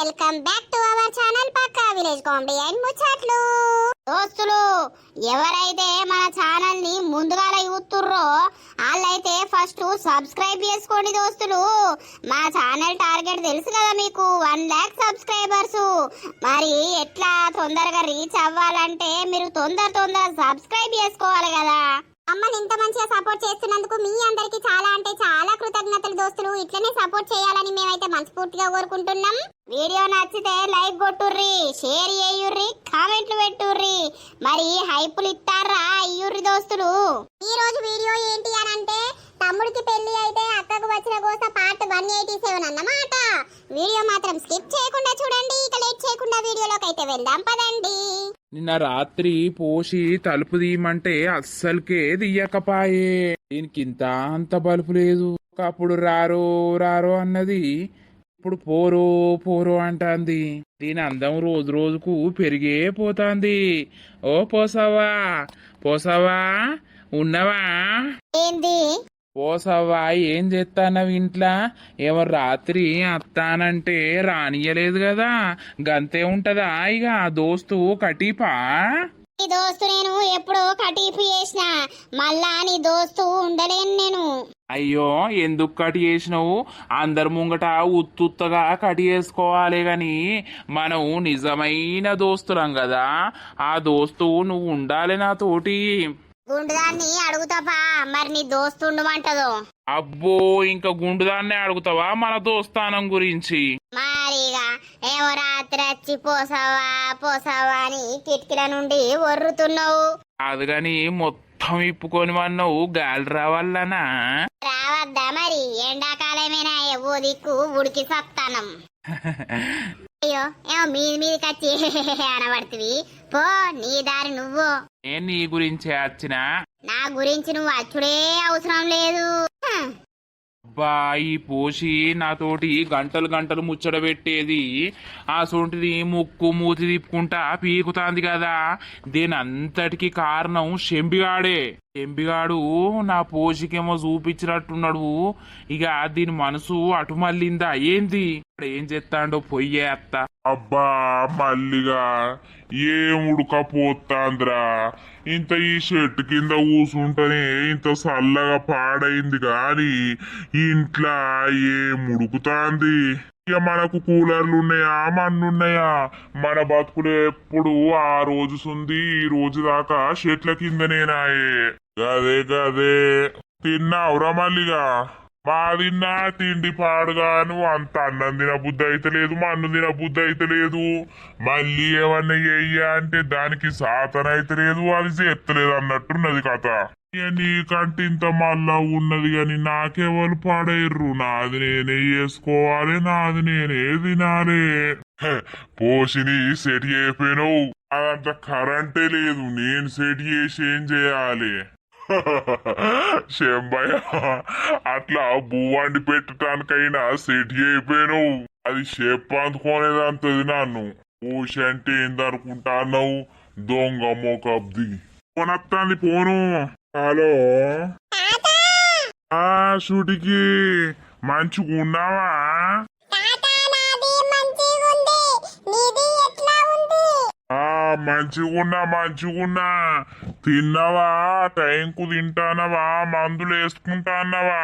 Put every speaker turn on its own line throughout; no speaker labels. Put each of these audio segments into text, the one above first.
Welcome back to our channel పక్కా village comedy and ముచ్చట్లు. దోస్తులు, ఎవరైతే మన ఛానల్ ని ముందుగా చూస్తుర్రో వాళ్ళైతే ఫస్ట్ సబ్స్క్రైబ్ చేసుకోండి దోస్తులు. మా ఛానల్ టార్గెట్ తెలుసు కదా మీకు, 1 lakh సబ్స్క్రైబర్స్. మరి ఎట్లా తొందరగా రీచ్ అవ్వాలంటే మీరు తొందర సబ్స్క్రైబ్ చేసుకోవాలి కదా. అమ్మని ఇంత మంచిగా సపోర్ట్ చేస్తున్నందుకు మీ అందరికి చాలా అంటే చాలా కృతజ్ఞతలు దోస్తులు. ఇట్లనే సపోర్ట్ చేయాలని మేమైతే మనస్ఫూర్తిగా కోరుకుంటున్నాం. వీడియో నచ్చితే లైక్ కొట్టుర్రి, షేర్ చేయుర్రి, కామెంట్లు పెట్టుర్రి, మరి హైపులు ఇస్తారా అయ్యుర్రి దోస్తులు. ఈ రోజు వీడియో ఏంటి అని అంటే, తమ్ముడికి పెళ్లి అయితే అక్కకు వచ్చిన కోస పార్ట్ 187 అన్నమాట. వీడియో మాత్రం స్కిప్ చేయకుండా చూడండి. ఇక లేట్ చేయకుండా వీడియోలోకి అయితే వెళ్దాం పదండి.
నిన్న రాత్రి పోసి తలుపు తీయమంటే అస్సలకే తీయకపాయే. దీనికింత అంత బలుపు లేదు. ఒకప్పుడు రారో రారో అన్నది, ఇప్పుడు పోరో పోరో అంటాంది. దీని అందం రోజు రోజుకు పెరిగే పోతాంది. ఓ పోసావా పోసావా, ఉన్నవా?
ఏంది
పోసావా, ఏం చేస్తానవి ఇంట్లో? ఏమో రాత్రి అత్తానంటే రానియలేదు కదా, గంతే ఉంటదా ఇక దోస్తు కటీపా?
నీ దోస్తు నేను ఎప్పుడో కటీపు చేసిన, మళ్ళా నీ దోస్తు ఉండలేను నేను.
అయ్యో, ఎందుకు కటి చేసినావు? అందరి ముంగట ఉత్తుత్తగా కటి చేసుకోవాలి గాని మనం నిజమైన దోస్తులం కదా. ఆ దోస్తు నువ్వు ఉండాలి నాతోటి.
గుండుదాన్ని అడుగుతాపా, మరి నీ దోస్తు ఉండమంటదో?
అబ్బో, ఇంకా గుండుదాన్నే అడుగుతావా మన దోస్తానం గురించి?
మరిగా ఏమో రాత్రి వచ్చి పోసావా పోసావా అని కిటికీల నుండి ఒర్రుతున్నావు.
అది గాని మొత్తం ఇప్పుకొని వన్నావు, గాలి రావాలనా?
రావద్దా మరి? ఎండాకాలమేనా ఎవ్వో దిక్కు ఉడికి సత్తానం. అయ్యో, ఏమో మీదికి వచ్చి అనబడుతుంది. పో, నీ దారి నువ్వు.
నేను నీ గురించే వచ్చినా?
నా గురించి నువ్వు అచ్చుడే అవసరం లేదు.
అబ్బా, ఈ పోసి నాతోటి గంటలు గంటలు ముచ్చట పెట్టేది, ఆ సొంటిది ముక్కు మూతి తిప్పుకుంటా పీకుతాంది కదా. దీని అంతటికి కారణం శంబిగాడే. శంబిగాడు నా పోషికేమో చూపించినట్టున్నాడు. ఇక దీని మనసు అటు మళ్ళిందా ఏంది? ఏం చేస్తాడో పొయ్యే అత్త.
అబ్బా, మల్లిగా ఏం ఉడకపోతాంద్రా. ఇంత ఈ చెట్టు కింద కూసుంటేనే ఇంత చల్లగా పాడైంది గాని ఇంట్లో ఏం ఉడుకుతాంది. ఇక మనకు కూలర్లు ఉన్నాయా, మన్నున్నాయా? మన బతుకులు ఎప్పుడు ఆ రోజు సుంది ఈ రోజు దాకా చెట్ల కిందనేనాయే. గదే గదే తిన్నావురా మల్లిగా? మా తిన్నా తిండి పాడుగా. నువ్వు అంత అన్నం తిన బుద్ధి అయితే లేదు, మన్ను తిన బుద్ధి అయితే లేదు. మళ్ళీ ఏమన్నా చెయ్యా అంటే దానికి సాతన అయితే లేదు, అది చేస్తలేదు అన్నట్టున్నది కథ. నీకంటే ఇంత మళ్ళా ఉన్నది గాని నాకెవరు పాడేర్రు. నాది నేనే చేసుకోవాలి, నాది నేనే తినాలి. పోషిని సెట్ అయిపోయినావు, అదంతా కరెంటే లేదు. నేను సెట్ చేసి ఏం చేయాలి? శంబయ్య, అట్లా బువ్వండి పెట్టడానికైనా సెట్ అయిపోయినావు. అది షేప్ అందుకోనేదంతది. నన్ను ఊష అంటే ఏందనుకుంటాన్నావు? దొంగ మోకబ్ది. పోనత్తాంది పోను. హలో షూటికి మంచిగున్నావా? మంచిగున్నా. తిన్నావా? టైంకు తింటానవా? మందులు వేసుకుంటానవా?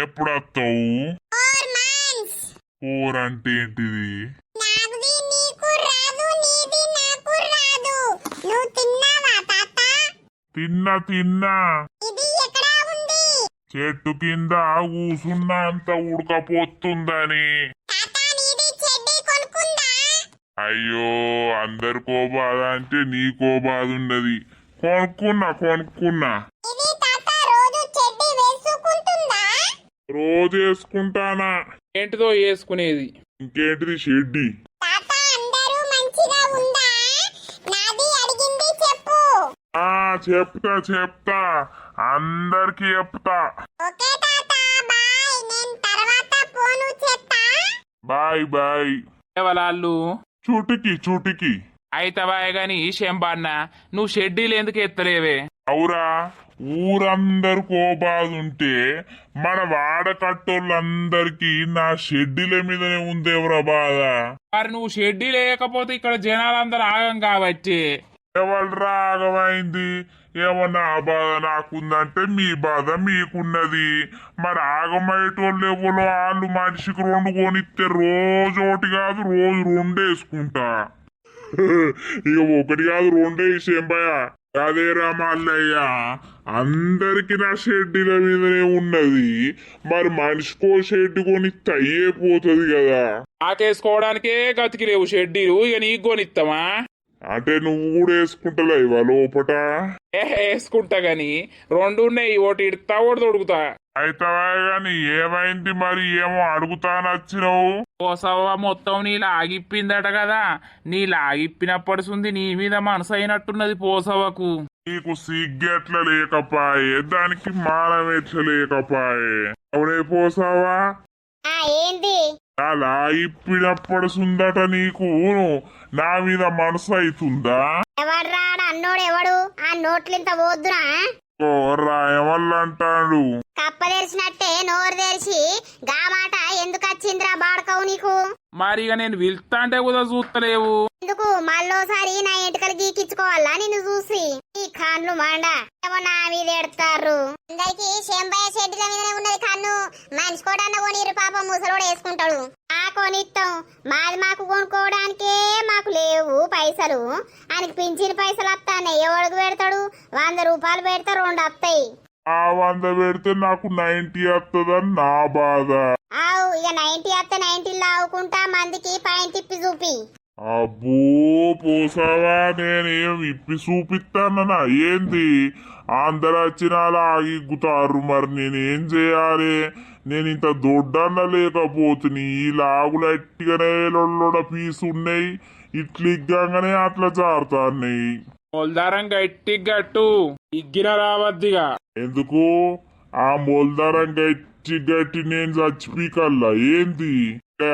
ఎప్పుడు వస్తావు? 4 అంటే ఏంటిది? తిన్నా. చెట్టు కింద కూసున్నా అంత ఉడకపోతుందని. అయ్యో, అందరికో బాధ అంటే నీకో బాధ ఉన్నది. కొనుక్కున్నా. రోజు వేసుకుంటానా?
ఏంటిదో వేసుకునేది?
ఇంకేంటిది? షెడ్డి. చెప్తా అందరికి చెప్తా. బాయ్.
వాళ్ళు
చూటికి
అయితవాయ గాని శంబన్న, నువ్వు షెడ్డీలు ఎందుకు ఎత్తలేవే?
అవురా, ఊరందరికో బాధ ఉంటే మన వాడకట్టోళ్ళందరికీ నా షెడ్యూల మీదనే ఉందేవరా బాధ.
మరి నువ్వు షెడ్డి లేకపోతే ఇక్కడ జనాలందరూ ఆగం కాబట్టి
ఎవరు రాగమైంది? ఏమన్నా ఆ బాధ నాకుందంటే మీ బాధ మీకున్నది. మరి ఆగమయ్యేటోళ్ళు ఎవరో వాళ్ళు మనిషికి 2 కొనిస్తే రోజు ఒకటి కాదు రోజు 2 వేసుకుంటా. ఇక 1 కాదు 2 వేసేంబయ. అదేరా మల్లయ్య, అందరికి నా షెడ్యూల మీదనే ఉన్నది. మరి మనిషికో షెడ్ కొనిస్తే అయ్యే పోతుంది కదా.
ఆకేసుకోవడానికే గతికి లేవు షెడ్డీలు, ఇక నీకు కొనిస్తామా?
అంటే నువ్వు కూడా వేసుకుంటలేవా లోపట?
వేసుకుంటా గాని 2 ఉన్నాయి, ఒకటి ఇడతా ఒకటి తొడుగుతా.
అయితవా గాని ఏమైంది మరి? ఏమో అడుగుతానొచ్చినావు.
పోసవ్వ మొత్తం నీ లాగిప్పిందట కదా. నీ లాగిప్పినప్పటిసుంది నీ మీద మనసు అయినట్టున్నది పోసవ్వకు.
నీకు సిగ్గెట్ల లేకపాయే, దానికి మానం ఎట్ల లేకపాయే. అవునే పోసావా?
ఏంది
అలా ఇప్పినప్పుడు సుందట నీకు నా మీద మనసు అవుతుందా?
ఎవడు రాడు అన్నోడు ఎవడు? ఆ నోట్లింత పోద్దునా?
రాయమల్లంటాడు.
కప్ప తెరిచినట్టే నోరు తెరిచి గా మాట ఎందుకు వచ్చిందిరా బాడకవు నీకు?
మరి ఇక నేను వెళ్తా అంటే కూడా చూస్తలేవు.
ఎందుకు మళ్ళోసారి నా ఎంటికలు గీకించుకోవాలా నిన్ను చూసి? ఈ కన్ను మాండ ఏమో నా మీద ఎడతారు. అందరికి శంబయ్య షెడ్ల మీదనే ఉన్నది కన్ను. మనిషి కూడా కొనిరు పాపం, ముసలోడు వేసుకుంటాడు. ఆ కొనిస్తాం, మాది మాకు కొనుక్కోవడానికే మాకు లేవు పైసలు. ఆయనకి పింఛన్ పైసలు వస్తాయి, ఎవడికి పెడతాడు? 100 రూపాయలు పెడితే 2 వస్తాయి.
ఆ 100 పెడితే నాకు 90 వస్తుందని నా బాధ.
ఆవు ఇక 90 వస్తే 90 లావుకుంటా మందికి పైన తిప్పి చూపి.
అబ్బో పోసావా, నేనేం ఇప్పి చూపిస్తానన్నా ఏంది? అందరు వచ్చిన అలా ఆగిగుతారు. మరి నేనేం చేయాలి? నేను ఇంత దొడ్డన్న లేకపోతుంది. ఈ లాగులు ఎట్టిగానే లొల్లొడ పీసు ఉన్నాయి, ఇట్లిగ్గానే అట్లా జారుతాయి.
మొల్దారం గట్టి గట్టు ఇగ్గిన రావద్దిగా.
ఎందుకు? ఆ మొల్దారం గట్టి నేను చచ్చిపీకల్లా ఏంది?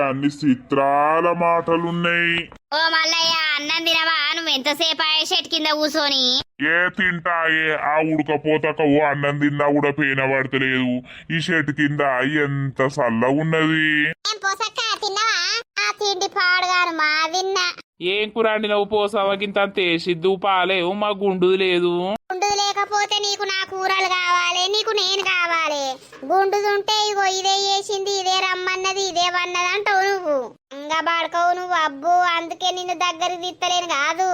అన్ని చిత్రాల మాటలున్నాయి.
ఓ మల్లయ్య, అన్నం తినవా? నువ్వు ఎంతసేపు ఆ షెట్ కింద కూర్చొని?
ఏ తింటాయే, ఆ ఉడకపోతాక ఓ అన్నం తిన్నా కూడా పేన పడతలేదు. ఈ షెట్ కింద ఎంత చల్లగా ఉన్నది.
తిన్నావా? ఆ తిండి పాడుగాను మా తిన్నా.
ఏం కూరండి నువ్వు పోసవకింత తేసిద్దు పాలేవు, మా గుండుది లేదు.
గుండుది లేకపోతే నీకు నా కూరలు కావాలి, నీకు నేను కావాలి. గుండుదుంటే ఇగో ఇదే చేసింది, ఇదే రమ్మన్నది, ఇదే వన్నది అంటావు నువ్వు. ఇంకా పడుకోవు నువ్వు. అబ్బు, అందుకే నిన్ను దగ్గరికి తీస్తలేను కాదు.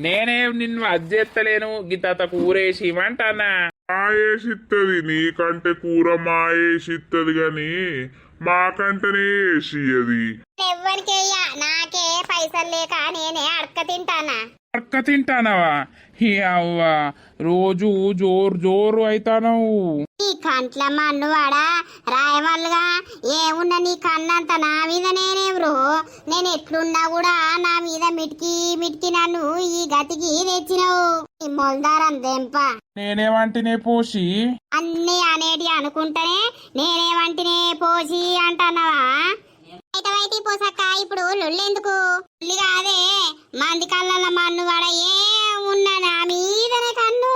నేనేం నిన్ను అజ్జెత్తలేను, గిత్త కూరేసిమంటానా?
మాయేసిత్తది, నీకంటే కూర మాయేసిత్తది గాని మాకంటేనే వేసి అది.
ఎవ్వరికేయ్యా, నాకే పైసలు లేక నేనే అడక తింటానా.
అక్క తింటానవా? అవ్వా, రోజు జోరు అయితానవు.
నీ కంట్ల మన్నువాడా రాయవాళ్ళుగా ఏమున్నా నీ కన్నంత నా మీద నేనే బ్రో. నేను ఎట్లున్నా కూడా నా మీద మిటికి నన్ను ఈ గతికి తెచ్చినావు. ఈ మొల్దారం దెంప.
నేనేమంటేనే పోసి
అన్ని అనేటి అనుకుంటేనే నేనేమంటేనే పోసి అంటున్నావా? బయట పోసక్క ఇప్పుడు లొల్లెందుకు? లొల్లి కాదే, మంది కళ్ళ మన్నువాడ ఏమున్నా నా మీదనే కన్ను.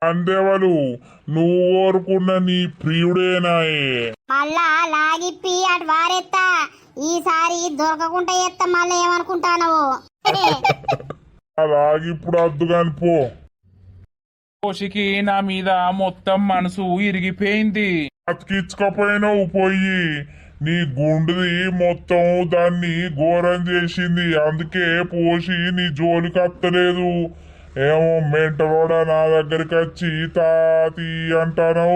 అందేవలు నువ్వు కోరుకున్న నీ ప్రియుడేనాయే.
మళ్ళా లాగిప్పి అటు వారెత్తా. ఈసారి దొరకకుండా ఎత్తా. మళ్ళీ ఏమనుకుంటానవు?
అలాగిప్పుడు అద్దు కాని పో.
పోషికి నా మీద మొత్తం మనసు ఇరిగిపోయింది.
అతికించకపోయినావు పోయి. నీ గుండుది మొత్తం దాన్ని ఘోరం చేసింది. అందుకే పోసి నీ జోలికి అత్తలేదు. ఏమో మెంటలోడా నా దగ్గరికి వచ్చి తాతి అంటాను.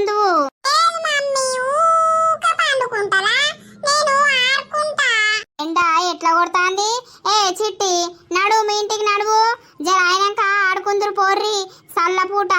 పండుకుందువు. ఎండ ఎట్లా కొడతాంది? ఏ చిట్టి నడు, మీ ఇంటికి నడువు. జర అయినాక ఆడుకుందరు పోర్రి సల్ల పూట.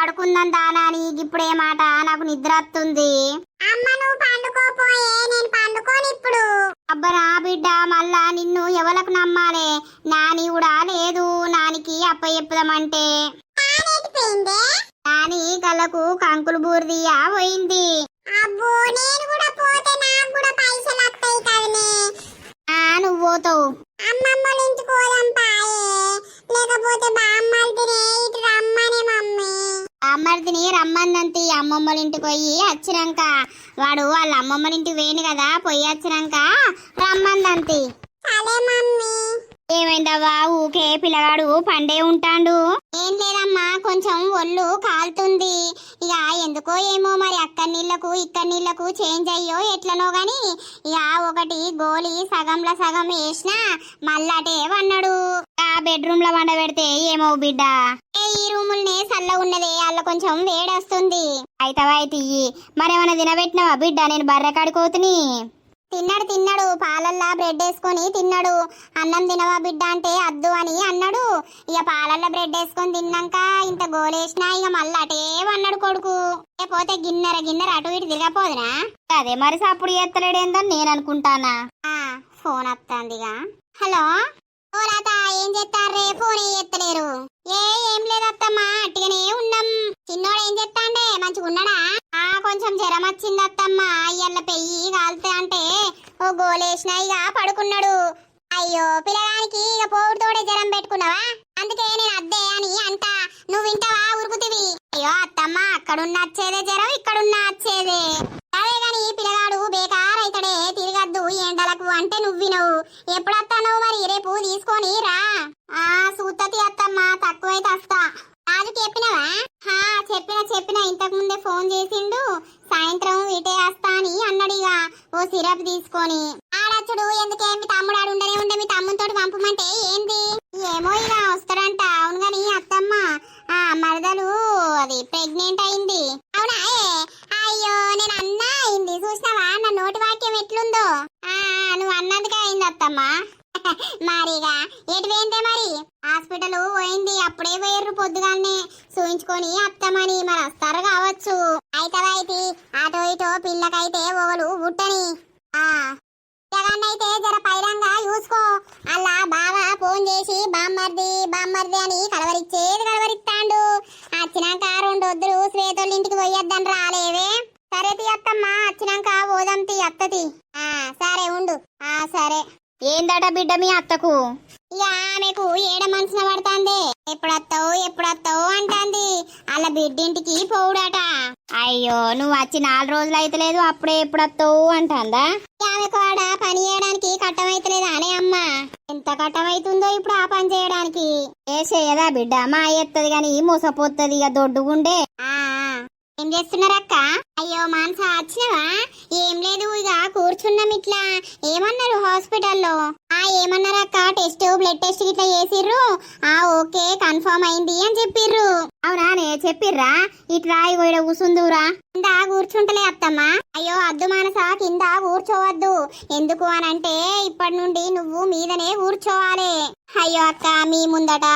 ఆడుకుందాం దానా అని ఇప్పుడే మాట, నాకు నిద్ర వస్తుంది. అబ్బరా బిడ్డ, మళ్ళా నిన్ను ఎవలకు నమ్మాలే? నాని కూడా లేదు, నానికి అప్ప చెప్పుదామంటే నాని కళ్ళకు కంకులు బూర్దియా పోయింది. నువ్వు పోతావు. అమ్మర్దిని రమ్మందంతి. అమ్మమ్మల ఇంటికి పోయి వచ్చినాక, వాడు వాళ్ళ అమ్మమ్మల ఇంటికి వేయను కదా, పోయి వచ్చినాక రమ్మందంతి. ఏమైందవ్వా ఊకే పిల్లగాడు పండే ఉంటాడు? ఏం లేదమ్మా, కొంచెం ఒళ్ళు కాలుతుంది. ఇక ఎందుకో ఏమో మరి అక్కడి నీళ్లకు ఇక్కడి నీళ్లకు చేంజ్ అయ్యో ఎట్లనో గాని ఇక ఒకటి గోళీ సగంలో సగం వేసిన మళ్ళాటే వన్నాడు. ఆ బెడ్రూమ్ లో వండ పెడితే ఏమో బిడ్డ, ఈ రూముల్నే చల్ల ఉన్నదే, అల్ల కొంచెం వేడొస్తుంది. అయితే మరేమన్నా తినబెట్టినావా బిడ్డ? నేను బర్రె కాడుకోతుని. తిన్నాడు పాలల్లా బ్రెడ్ వేసుకొని తిన్నాడు. అన్నం తినవా బిడ్డ అంటే అద్దు అని అన్నాడు. ఇక పాలల్లో బ్రెడ్ వేసుకొని తిన్నాక ఇంత గోలేసినా ఇక మళ్ళీ అటే అన్నాడు కొడుకు. పోతే గిన్నెర అటు ఇటు తిరగపోదునా? అదే మరి సప్పుడు ఎత్తలేడేందో నేను అనుకుంటానా. ఫోన్ వస్తుందిగా. హలో ఓ లత, ఏం చేస్తారే? ఫోన్ ఎత్తలేరు. ఏం లేదత్తమ్మా, అట్టిగానే ఉన్నాం. చిన్నోడు ఏం చేస్తాండే? మంచిగా ఉన్నాడా? కొంచెం జ్వరం వచ్చింది అత్తమ్మా, ఇయ్యాల పెయ్యి కాలుతా అంటే ఓ గోలేసినా ఇక పడుకున్నాడు. అయ్యో పిల్లగానికి ఇక పోవుడుతోడే జ్వరం పెట్టుకున్నావా? అందుకే నేను అద్దే అని అంట, నువ్వు వింటావా? ఉరుకుతివి. అయ్యో అత్తమ్మ, అక్కడున్న వచ్చేదే జ్వరం, ఇక్కడున్న వచ్చేదే. అదే గాని పిల్లగాడు బేకార్ అయితడే, తిరగద్దు ఎండలకు అంటే నువ్వు వినవు. ఎప్పుడొస్తావు మరి? రేపు తీసుకొని రా. సూతతి అత్తమ్మ, తక్కువైతే వస్తా. రాజుకి చెప్పినవా? చెప్పిన ఇంతకు ముందే ఫోన్ చేసిండు. సాయంత్రం ఇటే వస్తా అని అన్నాడు. ఇక ఓ సిరప్ తీసుకొని ఆడచ్చుడు. ఎందుకేమి తమ్ముడు ఆడు ఉండే మీ తమ్ముతో పంపమంటే ఏంది? ఏమో ఇక వస్తాడంట. అవును గాని అత్తమ్మ, మరదలు అది ప్రెగ్నెంట్ అయింది. అవునా? అయ్యో నేను అన్నా అయింది. చూసినావా నా నోటి వాక్యం ఎట్లుందో? నువ్వు అన్నందుకే అయింది అత్తమ్మ. మరిగా ఎటు పోయిందే మరి? హాస్పిటల్ పోయింది. అప్పుడే పోయారు పొద్దుగానే చూయించుకొని అత్తమని. మరి వస్తారు కావచ్చు. అయితే అటో ఇటో పిల్లకైతే ఓవలు బుట్టని. జగన్నైతే జర పైరంగా చూసుకో. అలా బాగా ఫోన్ చేసి బామ్మర్ది అని కలవరిస్తాండు. వచ్చినాక 2 వద్దులు శ్వేతోళ్ళ ఇంటికి పోయొద్దని రాలేవే? సరే తీ అత్తమ్మ, వచ్చినాక పోదాం తీ అత్తతి. సరే ఉండు. సరే. ఏందట బిడ్డ మీ అత్తకు? ఇక ఆమెకు ఏడ మనసున పడుతుంది. ఎప్పుడొస్తావు అంటాంది. అలా బిడ్డింటికి పోవుడట. అయ్యో, నువ్వు వచ్చి 4 రోజులు అయితే లేదు, అప్పుడే ఎప్పుడొస్తావు అంటాందా? ఆమెకు ఆడ పని చేయడానికి కట్టమైతలేదా అనే అమ్మ? ఎంత కట్టమైతుందో ఇప్పుడు ఆ పని చేయడానికి. చేయదా బిడ్డ? మా ఎత్తది గాని మోసపోతుంది ఇక దొడ్డుగుండే. ఏం చేస్తున్నారక్క? అయ్యో మానస, వచ్చినవా? ఏం లేదు, ఇక కూర్చున్నాం ఇట్లా. ఏమన్నారు హాస్పిటల్లో? ఏమన్నారక్క? బ్లడ్ టెస్ట్ ఇట్లా చేసిర్రు. ఓకే కన్ఫర్మ్ అయింది అని చెప్పిర్రు. అవునానే చెప్పిర్రా? ఇట్లా ఇగో ఈడ కూసుందురా. కింద కూర్చుంటలే అత్తమ్మ. అయ్యో అద్దు మానస, కింద కూర్చోవద్దు. ఎందుకు అనంటే ఇప్పటి నుండి నువ్వు మీదనే కూర్చోవాలి. అయ్యో అక్క, మీ ముందట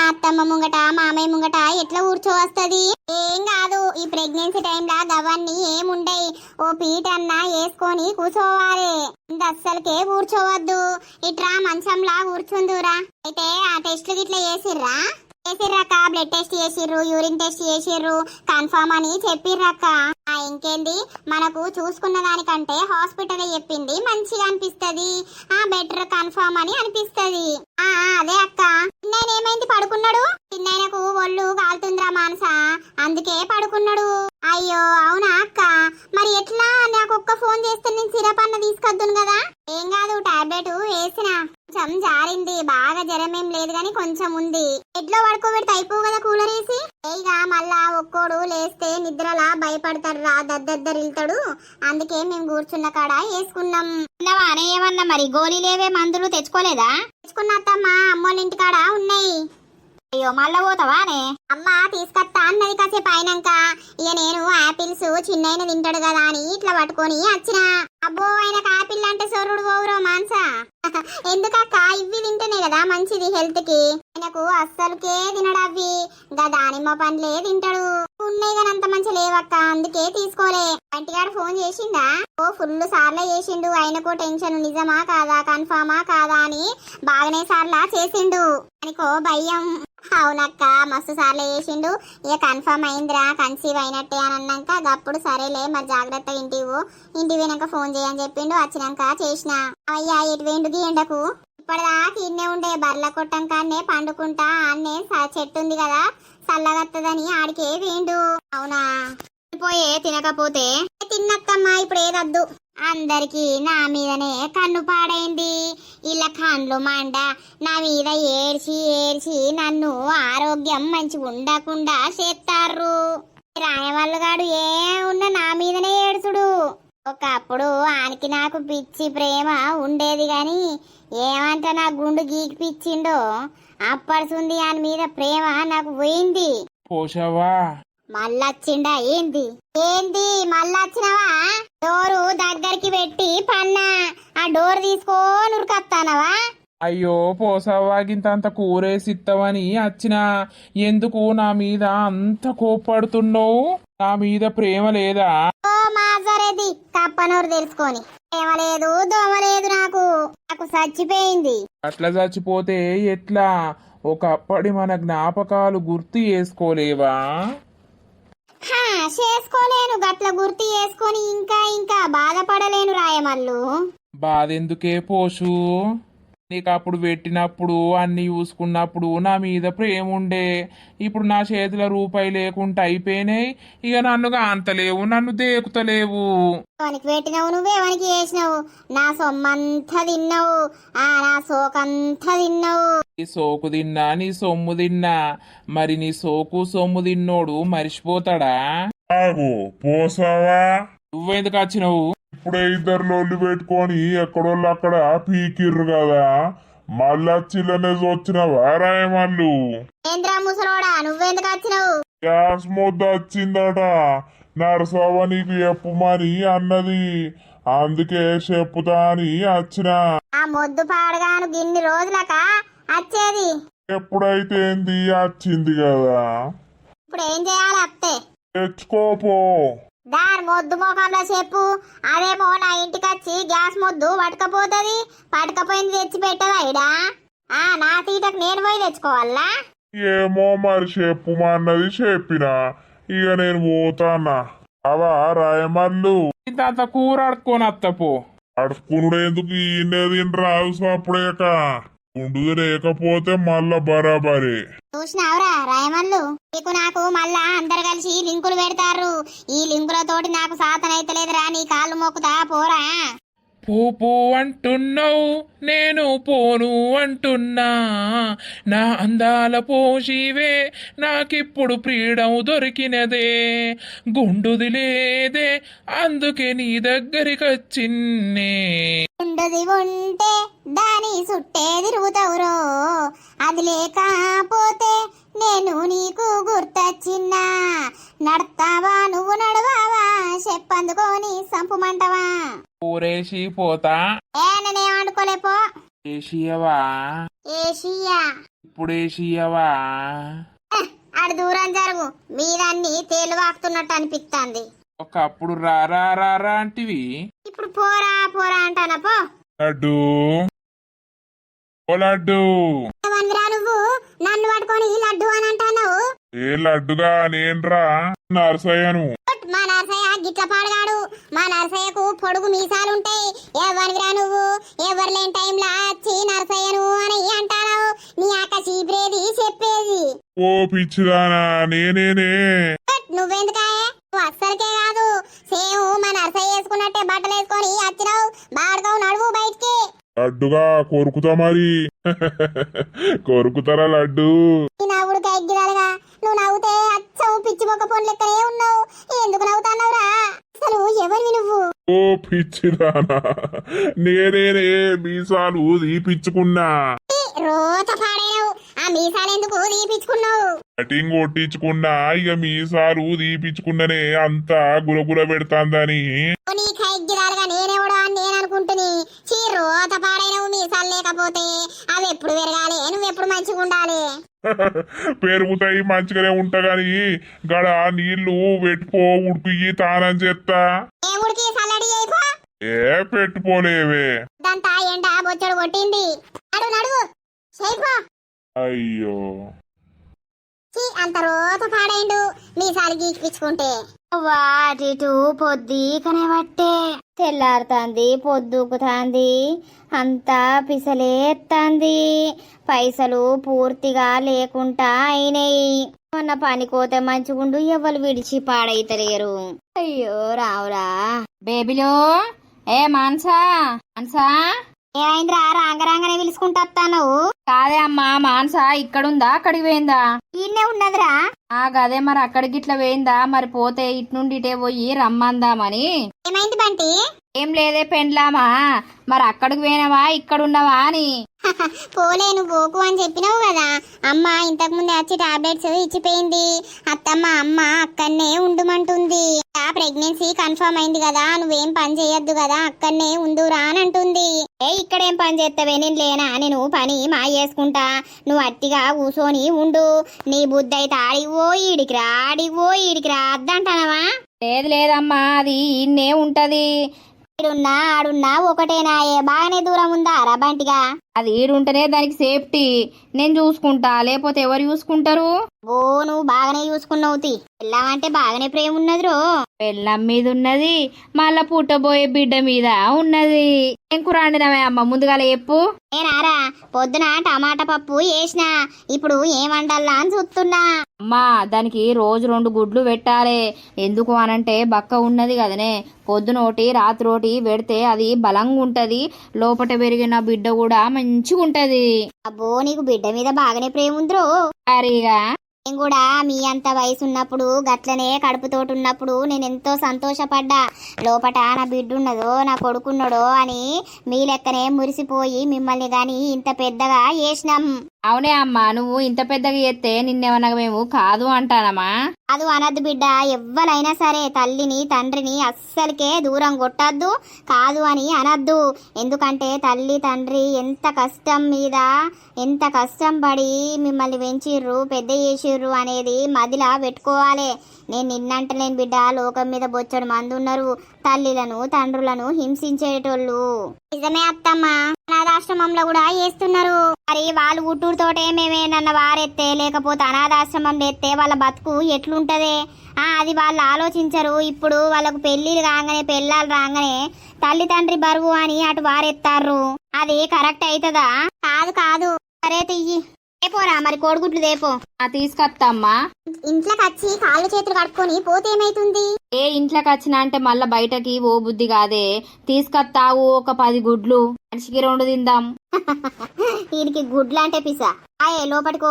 అత్తమ్మ ముంగట మామయ్య ముంగట ఎట్లా కూర్చోవస్తది? ఏం కాదు, ఈ ప్రెగ్నెన్సీ టైంలా గవన్నీ ఏముండయి. ఓ పీట అన్నా వేసుకొని కూర్చోవాలి. అస్సలకే కూర్చోవద్దు. ఇట్లా మంచంలా కూర్చుందురా. అయితే ఆ టెస్ట్లు ఇట్లా చేసిర్రక్క. బ్లడ్ టెస్ట్ చేసిర్రు, యూరిన్ టెస్ట్ చేసిర్రు, కన్ఫర్మ్ అని చెప్పిర్రక్క. ఇంకేంది, మనకు చూసుకున్న దానికంటే హాస్పిటల్ చెప్పింది మంచిగా అనిపిస్తది. బెటర్ కన్ఫర్మ్ అని అనిపిస్తది. అదే అక్క. చిన్న ఏమైంది? పడుకున్నాడు. చిన్నకు ఒళ్ళు కాలుతుందిరా మానస, అందుకే పడుకున్నాడు. అయ్యో అవునా అక్క? మరి ఎట్లా? నాకు ఒక్క ఫోన్ చేస్తే నేను సిరప్ అన్న తీసుకొద్దును కదా. ఏం కాదు, టాబ్లెట్ వేసిన. కొంచెం జారింది, బాగా జ్వరం ఏం లేదు గాని కొంచెం ఉంది. బెడ్లో పడుకోబెడితే అయిపోవు కదా కూలర్ వేసి. ఇక మళ్ళా ఒక్కోడు లేస్తే నిద్రలా భయపడతాడు రా, దద్దరిల్తాడు. అందుకే మేము కూర్చున్న కాడ వేసుకున్నాం. తిన్నవానే ఏమన్నా మరి? గోళీలేవే మందులు తెచ్చుకోలేదా? తెచ్చుకున్న అత్తమ్మ అమ్మోళ్ళ ఇంటి కాడ ఉన్నాయి. అయ్యో మళ్ళా పోతావానే? అమ్మ తీసుకొస్తా అన్నది కాసేపు అయినాక. ఇక నేను ఆపిల్స్ చిన్నైన తింటాడు కదా అని ఇట్లా పట్టుకొని వచ్చిన. అబ్బో ఆయనకు ఆపిల్ అంటే సొర్రుడు పోవురో మాన్సా. ఎందుకక్క? ఇవి తింటేనే కదా మంచిది హెల్త్ కి. ఆయనకు అస్సలుకే తినడు అవి. గా దానిమ్మ పండ్లే తింటాడు. ఉన్నాయి కానీ అంత మంచి లేవక్క, అందుకే తీసుకోలే. ఇంటికాడ ఫోన్ చేసిండా? ఓ ఫుల్ సార్లే చేసిండు. ఆయనకు టెన్షన్ నిజమా కాదా, కన్ఫామా కాదా అని బాగానే సార్లా చేసిండు. ఆయనకో భయం. అవునక్క మస్తు సార్లు చేసిండు. ఇక కన్ఫర్మ్ అయిందిరా, కన్సీవ్ అయినట్టే అని అన్నాక అప్పుడు సరేలే మరి జాగ్రత్తగా ఇంటికి పోయినాక ఫోన్ చేయని చెప్పిండు. వచ్చినాక చేసిన. అయ్యా ఎటు వేండుకి ఎండకు ఇప్పటిదాకా ఇన్నే ఉండే బర్ల కొట్టం కాన్నే పండుకుంటా. అన్నే చెట్టు ఉంది కదా చల్లగత్తదని ఆడికే వేండు. అవునా? పోయే తినకపోతే తిన్నత్తమ్మా ఇప్పుడు ఏదద్దు. అందరికి నా మీదనే కన్ను పాడైంది. ఇలా కన్ను మండ నా మీద ఏడ్చి నన్ను ఆరోగ్యం మంచి ఉండకుండా చేస్తారు. రాయమల్లుగాడు ఏ ఉన్న నా మీదనే ఏడుచుడు. ఒకప్పుడు ఆనికి నాకు పిచ్చి ప్రేమ ఉండేది గాని ఏమంటే నా గుండు గీకి పిచ్చిండో అప్పడుసుంది ఆయన మీద ప్రేమ నాకు పోయింది.
పోషవా
మళ్ళొచ్చిండా? ఏంది మళ్ళొచ్చినవా? డోరు దగ్గరికి పెట్టి పన్నా, ఆ డోర్ తీసుకోని ఉరికత్తానవా?
అయ్యో పోసవ్వాగింతంత కూరేసిత్తవని వచ్చినా. ఎందుకు నా మీద అంత కోప్పడుతున్నావు? నా మీద ప్రేమ లేదా?
ఓ మాజరేది కప్పనోరు తెలుసుకొని. ప్రేమ లేదు దోమ లేదు, నాకు చచ్చిపోయింది.
అట్లా చచ్చిపోతే ఎట్లా? ఒకప్పటి మన జ్ఞాపకాలు గుర్తు చేసుకోలేవా?
చేసుకోలేను, గట్ల గుర్తు చేసుకొని ఇంకా బాధపడలేను రాయమల్లు.
బాధెందుకే పోషు? నీకు అప్పుడు పెట్టినప్పుడు అన్ని చూసుకున్నప్పుడు నా మీద ప్రేమ ఉండే. ఇప్పుడు నా చేతిలో రూపాయి లేకుండా అయిపోయినాయి. ఇక నన్ను అంతలేవు, నన్ను దేకుతలేవు.
ఎవరికి పెట్టినావు? నువ్వేవనికి చేసినావు? నా సొమ్మంతా తిన్నావు, నా సోకంతా తిన్నావు.
నీ సోకు తిన్నా, నీ సొమ్ము తిన్నా. మరి నీ సోకు సొమ్ము తిన్నోడు మరిచిపోతాడా?
ఆగు పోసావా.
నువ్వెందుకు వచ్చినావు?
ఇప్పుడే ఇద్దరు లొల్లి పెట్టుకొని ఎక్కడోళ్ళు అక్కడ పీకిర్రు కదా, మళ్ళొచ్చిల్లనే వచ్చినవా రాయమల్లు?
ఏంద్రా ముసలోడా, నువ్వెందుకు వచ్చినావు?
గ్యాస్ మొద్దు వచ్చిందట, నరసవ్వ నీకు చెప్పుమని అన్నది, అందుకే చెప్పుతా అని వచ్చిన.
ఆ మొద్దు పాడగాను గిన్ని రోజులక వచ్చేది.
ఎప్పుడైతే ఏంది వచ్చింది కదా,
ఇప్పుడు ఏం చేయాలి? అత్తే
తెచ్చుకోపో.
దాని మొద్దు మోకంలో చెప్పు. అదేమో నా ఇంటికి వచ్చి గ్యాస్ మొద్దు పట్టుకపోతుంది. పట్టుకపోయింది తెచ్చి పెట్టదా ఇడా? నా తీటకు నేను పోయి తెచ్చుకోవాలా?
ఏమో మరి చెప్పుమన్నది చెప్పిన, ఇక నేను పోతానా. అవా రాయమల్లు
ఇంత కూర అడుక్కొని అత్తపో.
అడుక్కునుడు ఎందుకు? ఈయనే తినరాదు అప్పుడేక. గుండుది లేకపోతే మళ్ళా బరాబరే.
చూసినావురా రాయమల్లు, నీకు నాకు మళ్ళా అందరు కలిసి లింకులు పెడతారు. ఈ లింకులతోటి నాకు సాతనైతలేదురా, నీ కాళ్ళు మొక్కుతా పోరా.
పో అంటున్నావు, నేను పోను అంటున్నా. నా అందాల పోషివే, నాకిప్పుడు ఫ్రీడమ్ దొరికినదే. గుండుది లేదే, అందుకే నీ దగ్గరికి వచ్చిన్నే.
గుండుది ఉంటే దాని సుట్టే తిరుగుతావురో, అది లేకపోతే నేను నీకు గుర్తొచ్చిన్నా. నడతావా నువ్వు నడవావా, చెప్పందుకోని సంపుమంటవా?
ఊరేసి పోతా.
నేనేం అనుకోలేపో.
ఏషియవా?
ఏషియా
ఇప్పుడు ఏషియవా?
అడు దూరం జరుగు, మీదన్ని తేలువాకుతున్నట్టు అనిపిస్తుంది.
ఒకప్పుడు రారా అంటివి,
ఇప్పుడు పోరా అంటానా పో.
లడ్డు ఓ లడ్డు.
వందిరా నువ్వు నన్ను పట్టుకొని లడ్డు అని అంటావు.
ఏ లడ్డుగా నేన్రా, నరసయ్యను.
మా నరసయ్య గిట్ల పాడగాడు. మా నరసయ్యకు పొడుగు మీసాలుంటాయి. ఎవరివిరా నువ్వు? ఎవరు లేని టైంలో వచ్చి నరసయ్యను అని అంటావు. నీ అక్క చీపురేది చెప్పేది.
ఓ పిచ్చిదానా, నేనేనే.
నువ్వెందుకాయే? నువ్వు అస్సలకే కాదు, సేమ్ మా నరసయ్య వేసుకున్నట్టే బట్టలు వేసుకొని వచ్చినావు. బాడుకోవు, నడువు బయటికి.
లడ్డుగా కొరుకుతా మరి. కొరుకుతారా లడ్డు?
ఈ నవ్వుడు కైగ్గిరాలుగా నువ్వు నవ్వుతే అచ్చం పిచ్చి మొక్క పొన్ లెక్కనే ఉన్నావు. ఎందుకు నవ్వుతాన్నావురా? అసలు ఎవరివి నువ్వు?
ఓ పిచ్చిదానా, నేనేనే మీసాలు తీపిచ్చుకున్నా.
రోత పాడైనవు. ఆ మీసాలు ఎందుకు తీపించుకున్నావు?
కటింగ్ కొట్టించుకున్నా, ఇక మీసాలు తీపిచ్చుకున్ననే అంతా గులగుల పెడతాందని.
నీ కైగ్గిరాలుగా నేనెవడో అని నేను అనుకుంటుని. చీ రోత పాడైనవు. మీసాలు లేకపోతే అవి ఎప్పుడు పెరగాలి, నువ్వెప్పుడు మంచిగా ఉండాలి.
పెరుగుతాయి మంచిగానే ఉంటా గాని గడ నీళ్లు పెట్టుకో, ఉడికి తానం చేస్తా.
ఏముడికి సల్లడి అయిపో.
ఏ పెట్టుకోలేవే.
దంతా ఎండ బొచ్చడు కొట్టింది. నడు నడువు చేయిపో.
అయ్యో
అంత రోత పాడైండు మీసాలు గీకిపించుకుంటే. వాటిటు పొద్దు కనబట్టే తెల్లారుతాంది, పొద్దుకుతాంది, అంతా పిసలేత్తాంది. పైసలు పూర్తిగా లేకుండా అయినాయి. మొన్న పనికోతే మంచిగుండు, ఎవరు విడిచి పాడైతలేరు. అయ్యో రావురా.
బేబీలో ఏ మాన్సా మాన్సా,
ఏమైందిరా? రాంగరాంగనే పిలుచుకుంటా నువ్వు?
కాదే అమ్మా, మాన్సా ఇక్కడుందా అక్కడికి పోయిందా?
ఈయనే ఉన్నదిరా.
గదే మరి అక్కడికి ఇట్లా పోయిందా? మరి పోతే ఇటు నుండి ఇటే పోయి రమ్మందామని.
ఏమైంది బంటి?
ఏం లేదే పెండ్లామా, మరి అక్కడికి పోయినావా ఇక్కడున్నావా అని.
పోలే, నువ్వు పోకు అని చెప్పినావు కదా. అమ్మ ఇంతకు ముందే వచ్చి టాబ్లెట్స్ ఇచ్చిపోయింది. అత్తమ్మ అమ్మ అక్కడనే ఉండమంటుంది. ఆ ప్రెగ్నెన్సీ కన్ఫర్మ్ అయింది కదా, నువ్వేం పని చేయొద్దు కదా, అక్కడనే ఉండురా అని అంటుంది. ఇక్కడేం పని చేస్తావే? నేను లేనా? నేను పని మా చేసుకుంటా, నువ్వు అట్టిగా కూసోని ఉండు. నీ బుద్ధి అయితే ఆడివో ఈడికిరా, ఆడివో ఈడికిరా అద్దంటానవా?
లేదు లేదమ్మా, అది ఇన్నే ఉంటది.
ఈడున్నా ఆడున్నా ఒకటేనాయే. బాగానే దూరం ఉందా రా బంటిగా?
అది ఈడుంటేనే దానికి సేఫ్టీ. నేను చూసుకుంటా, లేకపోతే ఎవరు చూసుకుంటారు?
ఓ నువ్వు బాగానే చూసుకున్నావు. వెళ్ళామంటే బాగానే ప్రేమ ఉన్నది రో.
పెళ్ళం మీద ఉన్నది, మళ్ళా పుట్టబోయే బిడ్డ మీద ఉన్నది. ఏం కూర వండినవే అమ్మ ముందుగాల చెప్పు.
నేనారా పొద్దున టమాటా పప్పు వేసిన, ఇప్పుడు ఏం వండాలా అని చూస్తున్నా.
అమ్మా దానికి రోజు 2 గుడ్లు పెట్టాలి. ఎందుకు అనంటే బక్క ఉన్నది కదనే, పొద్దునోటి రాత్రోటి పెడితే అది బలంగా ఉంటది, లోపట పెరిగిన బిడ్డ కూడా మంచిగా ఉంటది.
అబ్బో నీకు బిడ్డ మీద బాగానే ప్రేమ ఉందిరో.
అరిగా
నేను కూడా మీ అంత వయసు ఉన్నప్పుడు గట్లనే కడుపుతోటి ఉన్నప్పుడు నేను ఎంతో సంతోషపడ్డా. లోపట నా బిడ్డ ఉన్నదో నా కొడుకున్నాడో అని మీ లెక్కనే మురిసిపోయి మిమ్మల్ని గాని ఇంత పెద్దగా చేసినాం.
అవునే అమ్మా, నువ్వు ఇంత పెద్దగా చేస్తే నిన్నేమన్నా మేము కాదు అంటానమ్మా.
అది అనద్దు బిడ్డ. ఎవ్వరైనా సరే తల్లిని తండ్రిని అస్సలకే దూరం కొట్టద్దు, కాదు అని అనద్దు. ఎందుకంటే తల్లి తండ్రి ఎంత కష్టం మీద ఎంత కష్టం పడి మిమ్మల్ని పెంచిర్రు, పెద్ద చేసిర్రు అనేది మదిలా పెట్టుకోవాలి. నేను నిన్నంటలేను బిడ్డ, లోకం మీద బొచ్చడు మంది ఉన్నారు తల్లిలను తండ్రులను హింసించేటోళ్ళు. నిజమే అత్తమ్మ, అనాథాశ్రమంలో కూడా చేస్తున్నారు. మరి వాళ్ళు గుట్టూరుతోటే మేమేనన్న వారెత్తే, లేకపోతే అనాథాశ్రమం ఎత్తే వాళ్ళ బతుకు ఎట్లుంటదే? అది వాళ్ళు ఆలోచించరు. ఇప్పుడు వాళ్ళకు పెళ్లిళ్ళు రాగానే పెళ్ళాలు రాగానే తల్లి తండ్రి బరువు అని అటు వారెత్తారు. అది కరెక్ట్ అవుతుందా? కాదు కాదు. సరే తియ్యి దేపోరా, మరి కోడిగుడ్లు దేపో.
తీసుకొత్తమ్మా.
ఇంట్లోకి వచ్చి కాళ్ళు చేతులు కడుక్కొని పోతే ఏమైతుంది?
ఏ ఇంట్లోకి వచ్చినా అంటే మళ్ళా బయటకి ఓ బుద్ధి కాదే. తీసుకొత్తావు ఒక 10 గుడ్లు, మనిషికి 2 తిందాం.
వీడికి గుడ్లు అంటే పిసా. ఆయే లోపలికో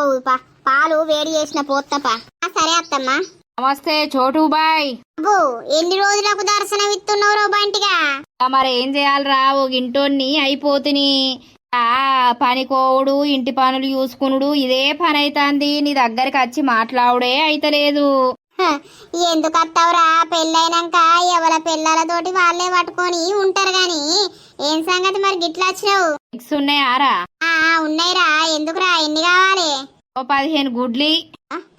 పాలు వేడి చేసిన పోత్తపా. సరే అత్తమ్మా.
నమస్తే చోటు బాయ్.
అబ్బో ఎన్ని రోజులకు దర్శనం ఇస్తున్నావు రో బంటిగా?
మరి ఏం చేయాలరా, ఓ గింటోన్ని అయిపోతుని. పనికోవుడు ఇంటి పనులు చూసుకునుడు ఇదే పని అయితాంది. నీ దగ్గరికి వచ్చి మాట్లాడుడే అయితలేదు.
ఎందుకు అత్తవురా? పెళ్ళైనాక ఎవరి పిల్లలతోటి వాళ్ళే పట్టుకొని ఉంటారు గాని ఏం సంగతి మరి గిట్లా వచ్చినావు?
ఎగ్స్ ఉన్నాయారా?
ఉన్నాయిరా. ఎందుకురా? ఎన్ని కావాలి?
ఓ 15 గుడ్లి.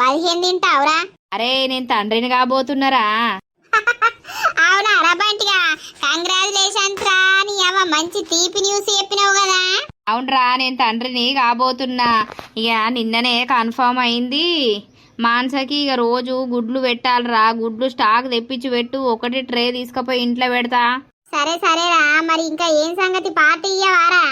15 తింటావురా?
అరే నేను తండ్రిని కాబోతున్నారా.
అవునా రా బంటిగా? కంగ్రాచులేషన్స్ రా. నీ అవ్వ మంచి తీపి న్యూస్ చెప్పినావు కదా.
అవునరా, నేను తండ్రిని కాబోతున్నా. ఇక నిన్ననే కన్ఫర్మ్ అయింది. మాన్సకి ఇక రోజు గుడ్లు పెట్టాలరా. గుడ్లు స్టాక్ తెప్పించి పెట్టు, 1 ట్రే తీసుకుపోయి ఇంట్లో పెడతా.
సరే సరేరా. మరి ఇంకా ఏం సంగతి? పార్టీ ఇయ్యవారా?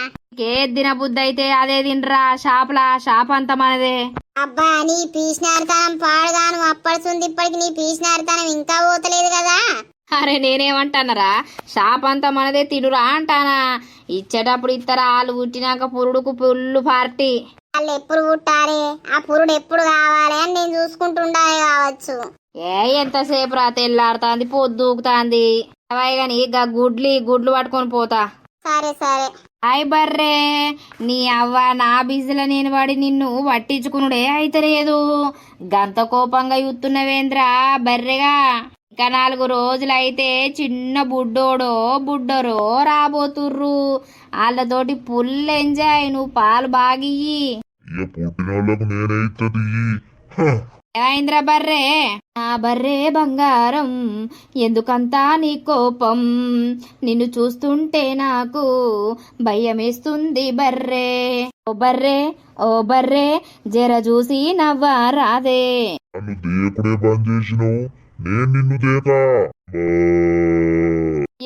ఏ దిన బుద్ధి అయితే అదే తినరా. షాప్ అంతా మనదే.
అబ్బా నీ పీసినారితనం పాడుగాను. అప్పడుసుంది ఇప్పటికి నీ పీసినారితనం ఇంకా పోతలేదు కదా.
అరే నేనేమంటానరా షాప్ అంతా మనదే తినురా అంటానా. ఇచ్చేటప్పుడు ఇస్తారా, వాళ్ళు పుట్టినాక పురుడుకు పుల్లు పార్టీ.
వాళ్ళు ఎప్పుడు పుట్టాలి, ఆ పురుడు ఎప్పుడు కావాలి అని నేను చూసుకుంటుండాలి కావచ్చు.
ఎంతసేపు రా, తెల్లాడుతాంది పొద్దుకుతాంది. అవయ్య గాని గుడ్లు పట్టుకొని పోతా.
సరే సరే.
అయ్ బర్రే, నీ అవ్వ నా బిజీలో నేను పడి నిన్ను పట్టించుకునుడే అయితలేదు. గంత కోపంగా చూస్తున్నవేంద్రా బర్రెగా. ఇంకా 4 రోజులైతే చిన్న బుడ్డోరో రాబోతుర్రు. వాళ్ళతోటి ఫుల్ ఎంజాయ్. నువ్వు పాలు బాగియ్యి.
పుట్టినోళ్ళకు నేనైతది.
ఏమైంద్రా బర్రే? ఆ బర్రే బంగారం, ఎందుకంతా నీ కోపం? నిన్ను చూస్తుంటే నాకు భయమేస్తుంది బర్రే. ఓ బర్రే జర చూసి నవ్వా రాదే.
నన్ను దేకుడే బంద్ చేసినావు, నేను నిన్ను దేకా.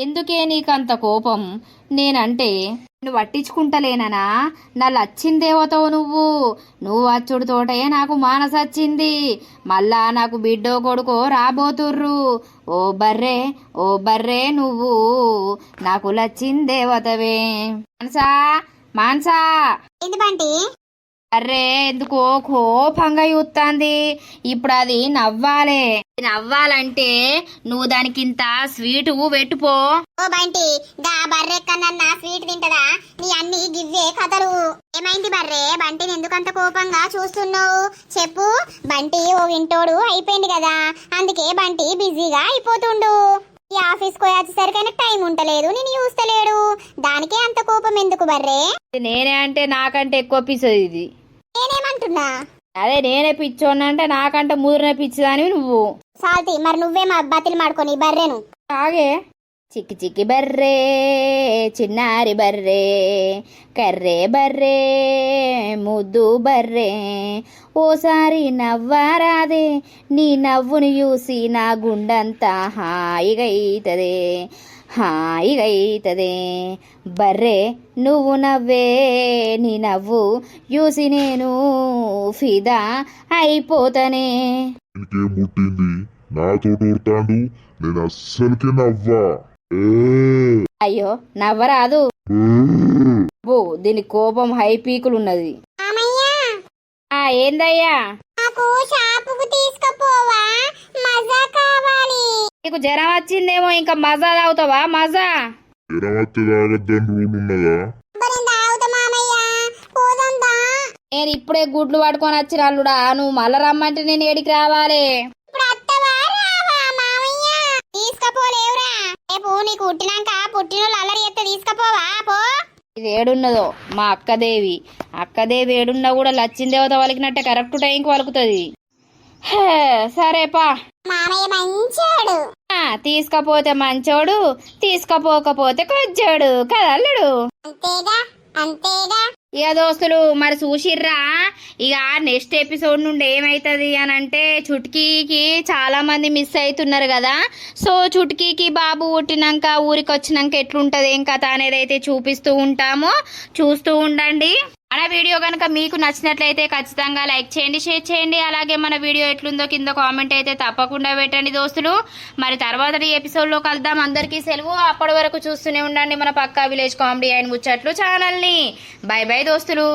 ఎందుకే నీకంత కోపం? నేనంటే నువ్వు పట్టించుకుంటలేనా? నా లచ్చిందేవతావు నువ్వు అచ్చుడితోటే నాకు మానసచ్చింది. మళ్ళా నాకు బిడ్డో కొడుకో రాబోతుర్రు. ఓ బర్రే నువ్వు నాకు లచ్చిందేవతవే. మాన్సా
ఏంటి బంటి?
అర్రే ఎందుకో కోపంగా చూస్తాంది. ఇప్పుడు అది నవ్వాలంటే నువ్వు దానికింత స్వీటు పెట్టుపో.
ఓ బంటి, గా బర్రె కన్నా స్వీట్ తింటదా? నీ అన్ని గివ్వే కథలు. ఏమైంది బర్రె? బంటిని ఎందుకంత కోపంగా చూస్తున్నావు చెప్పు. బంటి ఓ వింటోడు అయిపోయింది కదా, అందుకే బంటి బిజీగా అయిపోతుండు. ఈ ఆఫీస్కి వచ్చేసరికి ఆయనకు టైం ఉంటలేదు, నేను చూస్తలేడు. దానికే అంత కోపం ఎందుకు బర్రే?
నేనే అంటే నాకంటే ఎక్కువ పిచ్చది ఇది.
నేనేమంటున్నా?
అదే నేనే పిచ్చోన్నంటే నాకంటే ముదిరిన పిచ్చిదానివి నువ్వు.
సాల్తి మరి నువ్వే మా బతిలు మాడుకొని బర్రెను.
ఆగే. చిక్కి బర్రే, చిన్నారి బర్రే, కర్రే బర్రే, ముద్దు బర్రే, ఓసారి నవ్వారాదే. నీ నవ్వును చూసి నా గుండంతా హాయిగా అయితదే. బర్రే నువ్వు నవ్వే, నీ నవ్వు చూసి నేను ఫిదా అయిపోతానే.
ఇంకేం పుట్టింది నాతో ఊరుతాండు, నేను అస్సలకే నవ్వా.
అయ్యో నవ్వరాదు. దీని కోపం హై పీకులున్నది. ఏందయ్యా?
నాకు షాపుకు తీసుకుపోవా, మజా కావాలి.
నీకు జ్వరం వచ్చిందేమో, ఇంకా మజా తాగుతావా? మజా
జ్వరం తాగద్దని రూల్ ఉన్నదా?
నేను ఇప్పుడే గుడ్లు పట్టుకొని వచ్చిన అల్లుడా, నువ్వు మళ్ళా రమ్మంటే నేను ఏడికి రావాలి?
తీసుకపోలేవురా, రేపు నీకు పుట్టినాక పుట్టినోళ్ళు అల్లరి ఎత్తే తీసుకపోవా పో.
ఇది ఏడున్నదో మా అక్కదేవి ఏడున్నా కూడా లచ్చిందేవత వలికినట్టే కరెక్ట్ టైంకి వలుకుతుంది. సరేపా.
మామయ్య మంచోడు.
తీసుకపోతే మంచోడు, తీసుకపోకపోతే కొజ్జోడు కదా అల్లుడు.
అంతేగా.
ఇక దోస్తులు మరి చూసిర్రా, ఇక నెక్స్ట్ ఎపిసోడ్ నుండి ఏమైతుంది అని అంటే చుట్కీకి చాలా మంది మిస్ అవుతున్నారు కదా. సో చుట్కీకి బాబు పుట్టినాక ఊరికి వచ్చినాక ఎట్లుంటది ఏం కథ అనేది అయితే చూపిస్తూ ఉంటాము, చూస్తూ ఉండండి. మన వీడియో కనుక మీకు నచ్చినట్లయితే ఖచ్చితంగా లైక్ చేయండి, షేర్ చేయండి. అలాగే మన వీడియో ఎట్లుందో కింద కామెంట్ అయితే తప్పకుండా పెట్టండి దోస్తులు. మరి తర్వాత ఎపిసోడ్లో కలుద్దాం. అందరికీ సెలవు. అప్పటి వరకు చూస్తూనే ఉండండి మన పక్కా విలేజ్ కామెడీ అండ్ ముచ్చట్లు ఛానల్ని. బై బై దోస్తులు.